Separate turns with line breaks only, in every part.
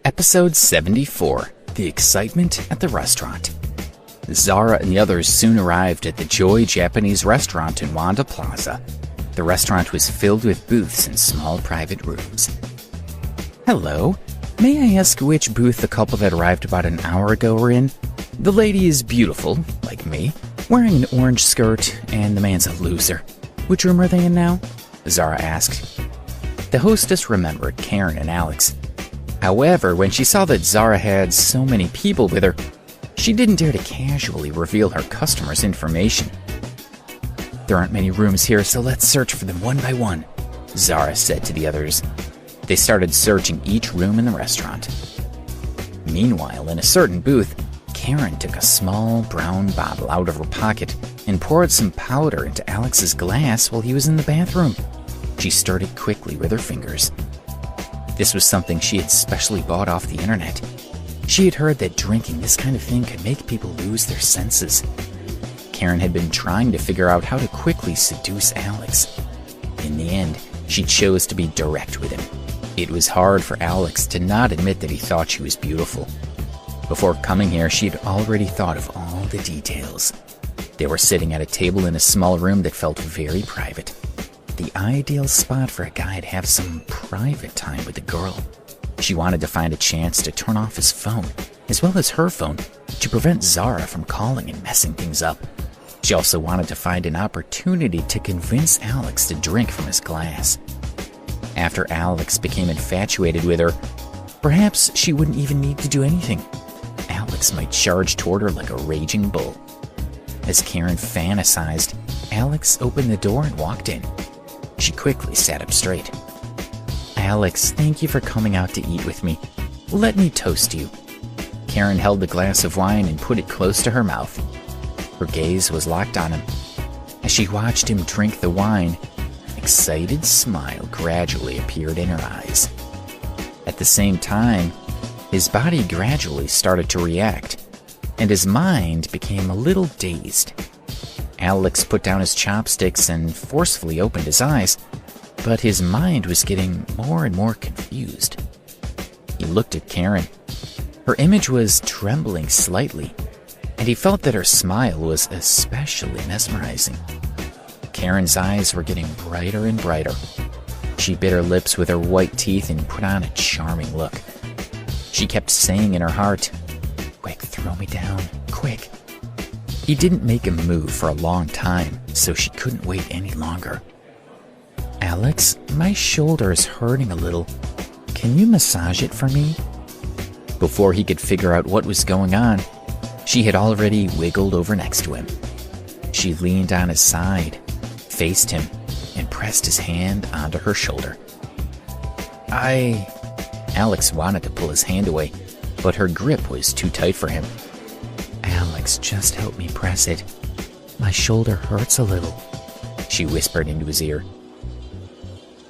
Episode 74, The Excitement at the Restaurant. Zara and the others soon arrived at the Joy Japanese restaurant in Wanda Plaza. The restaurant was filled with booths and small private rooms. Hello, may I ask which booth the couple that arrived about an hour ago were in? The lady is beautiful, like me, wearing an orange skirt, and the man's a loser. Which room are they in now? Zara asked. The hostess remembered Karen and Alex. However, when she saw that Zara had so many people with her, she didn't dare to casually reveal her customers' information. There aren't many rooms here, so let's search for them one by one, Zara said to the others. They started searching each room in the restaurant. Meanwhile, in a certain booth, Karen took a small brown bottle out of her pocket and poured some powder into Alex's glass while he was in the bathroom. She stirred it quickly with her fingers. This was something she had specially bought off the internet. She had heard that drinking this kind of thing could make people lose their senses. Karen had been trying to figure out how to quickly seduce Alex. In the end, she chose to be direct with him. It was hard for Alex to not admit that he thought she was beautiful. Before coming here, she had already thought of all the details. They were sitting at a table in a small room that felt very private. The ideal spot for a guy to have some private time with a girl. She wanted to find a chance to turn off his phone, as well as her phone, to prevent Zara from calling and messing things up. She also wanted to find an opportunity to convince Alex to drink from his glass. After Alex became infatuated with her, perhaps she wouldn't even need to do anything. Alex might charge toward her like a raging bull. As Karen fantasized, Alex opened the door and walked in. She quickly sat up straight. Alex, thank you for coming out to eat with me. Let me toast you. Karen held the glass of wine and put it close to her mouth. Her gaze was locked on him. As she watched him drink the wine, an excited smile gradually appeared in her eyes. At the same time, his body gradually started to react, and his mind became a little dazed. Alex put down his chopsticks and forcefully opened his eyes, but his mind was getting more and more confused. He looked at Karen. Her image was trembling slightly, and he felt that her smile was especially mesmerizing. Karen's eyes were getting brighter and brighter. She bit her lips with her white teeth and put on a charming look. She kept saying in her heart, "Quick, throw me down, quick." He didn't make a move for a long time, so she couldn't wait any longer. Alex, my shoulder is hurting a little. Can you massage it for me? Before he could figure out what was going on, she had already wiggled over next to him. She leaned on his side, faced him, and pressed his hand onto her shoulder. Alex wanted to pull his hand away, but her grip was too tight for him. Alex, just help me press it. My shoulder hurts a little, she whispered into his ear.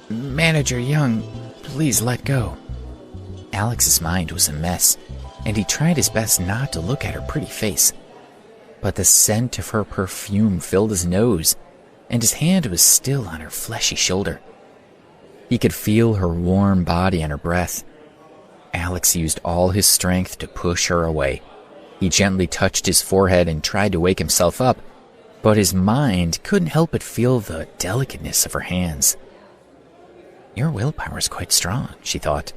Manager Young, please let go. Alex's mind was a mess, and he tried his best not to look at her pretty face. But the scent of her perfume filled his nose, and his hand was still on her fleshy shoulder. He could feel her warm body and her breath. Alex used all his strength to push her away. He gently touched his forehead and tried to wake himself up, but his mind couldn't help but feel the delicateness of her hands. Your willpower is quite strong, she thought.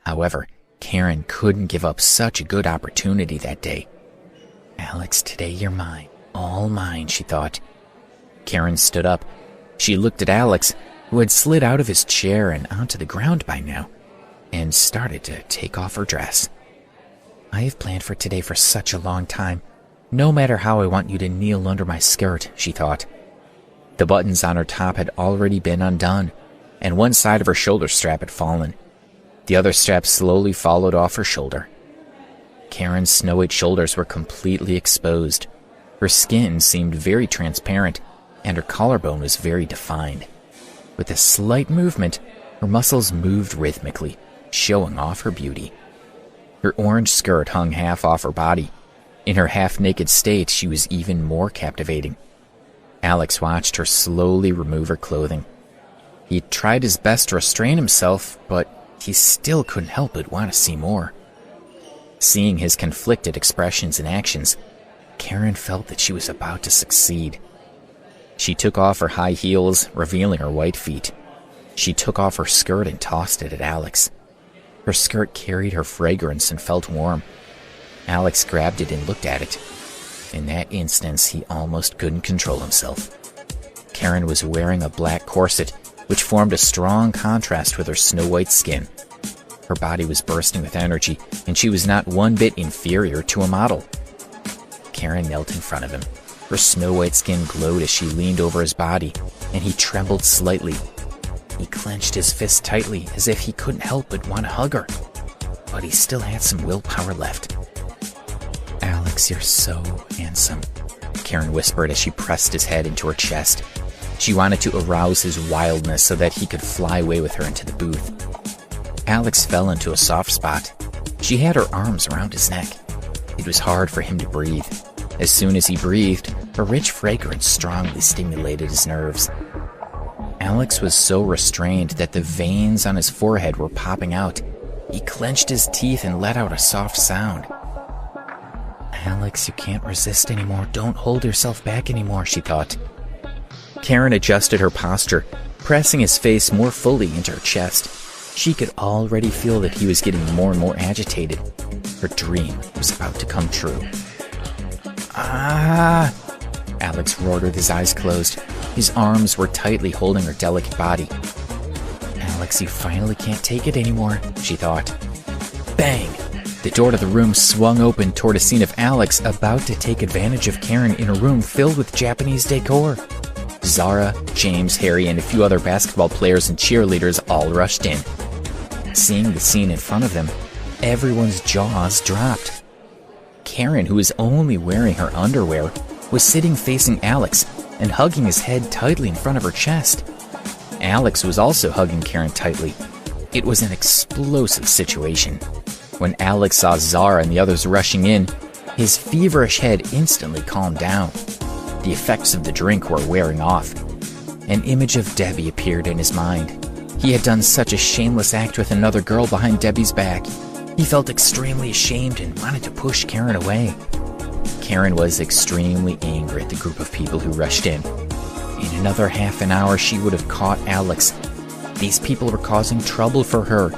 However, Karen couldn't give up such a good opportunity that day. Alex, today you're mine, all mine, she thought. Karen stood up. She looked at Alex, who had slid out of his chair and onto the ground by now, and started to take off her dress. I have planned for today for such a long time. No matter how I want you to kneel under my skirt, she thought. The buttons on her top had already been undone, and one side of her shoulder strap had fallen. The other strap slowly followed off her shoulder. Karen's snow-white shoulders were completely exposed. Her skin seemed very transparent, and her collarbone was very defined. With a slight movement, her muscles moved rhythmically, showing off her beauty. Her orange skirt hung half off her body. In her half-naked state, she was even more captivating. Alex watched her slowly remove her clothing. He tried his best to restrain himself, but he still couldn't help but want to see more. Seeing his conflicted expressions and actions, Karen felt that she was about to succeed. She took off her high heels, revealing her white feet. She took off her skirt and tossed it at Alex. Her skirt carried her fragrance and felt warm. Alex grabbed it and looked at it. In that instance, he almost couldn't control himself. Karen was wearing a black corset, which formed a strong contrast with her snow-white skin. Her body was bursting with energy, and she was not one bit inferior to a model. Karen knelt in front of him. Her snow-white skin glowed as she leaned over his body, and he trembled slightly. He clenched his fist tightly, as if he couldn't help but want to hug her. But he still had some willpower left. "Alex, you're so handsome," Karen whispered as she pressed his head into her chest. She wanted to arouse his wildness so that he could fly away with her into the booth. Alex fell into a soft spot. She had her arms around his neck. It was hard for him to breathe. As soon as he breathed, her rich fragrance strongly stimulated his nerves. Alex was so restrained that the veins on his forehead were popping out. He clenched his teeth and let out a soft sound. "Alex, you can't resist anymore. Don't hold yourself back anymore," she thought. Karen adjusted her posture, pressing his face more fully into her chest. She could already feel that he was getting more and more agitated. Her dream was about to come true. "Ah!" Alex roared with his eyes closed. His arms were tightly holding her delicate body. "Alex, you finally can't take it anymore," she thought. Bang! The door to the room swung open toward a scene of Alex about to take advantage of Karen in a room filled with Japanese decor. Zara, James, Harry, and a few other basketball players and cheerleaders all rushed in. Seeing the scene in front of them, everyone's jaws dropped. Karen, who was only wearing her underwear, was sitting facing Alex and hugging his head tightly in front of her chest. Alex was also hugging Karen tightly. It was an explosive situation. When Alex saw Zara and the others rushing in, his feverish head instantly calmed down. The effects of the drink were wearing off. An image of Debbie appeared in his mind. He had done such a shameless act with another girl behind Debbie's back. He felt extremely ashamed and wanted to push Karen away. Karen was extremely angry at the group of people who rushed in. In another half an hour, she would have caught Alex. These people were causing trouble for her,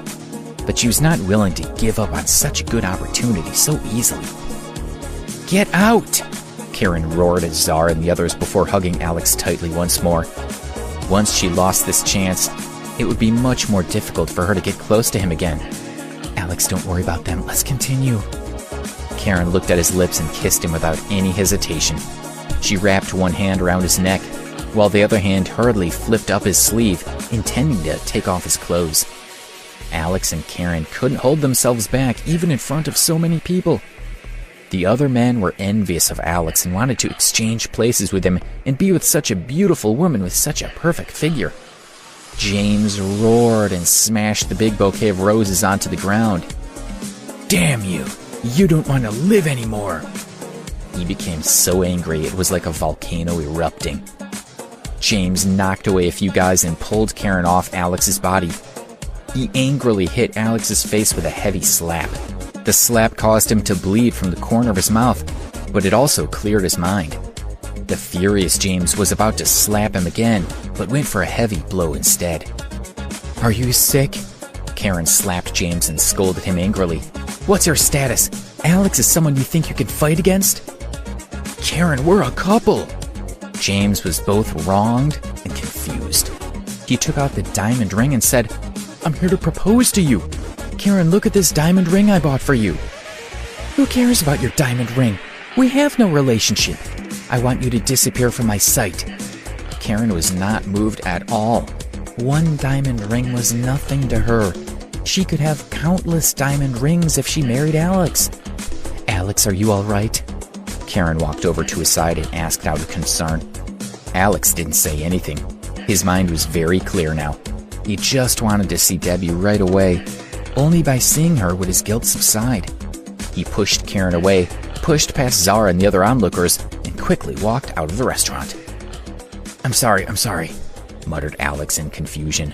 but she was not willing to give up on such a good opportunity so easily. "Get out!" Karen roared at Zara and the others before hugging Alex tightly once more. Once she lost this chance, it would be much more difficult for her to get close to him again. "Alex, don't worry about them. Let's continue." Karen looked at his lips and kissed him without any hesitation. She wrapped one hand around his neck, while the other hand hurriedly flipped up his sleeve, intending to take off his clothes. Alex and Karen couldn't hold themselves back, even in front of so many people. The other men were envious of Alex and wanted to exchange places with him and be with such a beautiful woman with such a perfect figure. James roared and smashed the big bouquet of roses onto the ground. "Damn you! You don't want to live anymore!" He became so angry it was like a volcano erupting. James knocked away a few guys and pulled Karen off Alex's body. He angrily hit Alex's face with a heavy slap. The slap caused him to bleed from the corner of his mouth, but it also cleared his mind. The furious James was about to slap him again, but went for a heavy blow instead. "Are you sick?" Karen slapped James and scolded him angrily. "What's your status? Alex is someone you think you can fight against?" "Karen, we're a couple!" James was both wronged and confused. He took out the diamond ring and said, "I'm here to propose to you. Karen, look at this diamond ring I bought for you." "Who cares about your diamond ring? We have no relationship. I want you to disappear from my sight." Karen was not moved at all. One diamond ring was nothing to her. She could have countless diamond rings if she married Alex. "Alex, are you all right?" Karen walked over to his side and asked out of concern. Alex didn't say anything. His mind was very clear now. He just wanted to see Debbie right away. Only by seeing her would his guilt subside. He pushed Karen away, pushed past Zara and the other onlookers, and quickly walked out of the restaurant. I'm sorry, muttered Alex in confusion.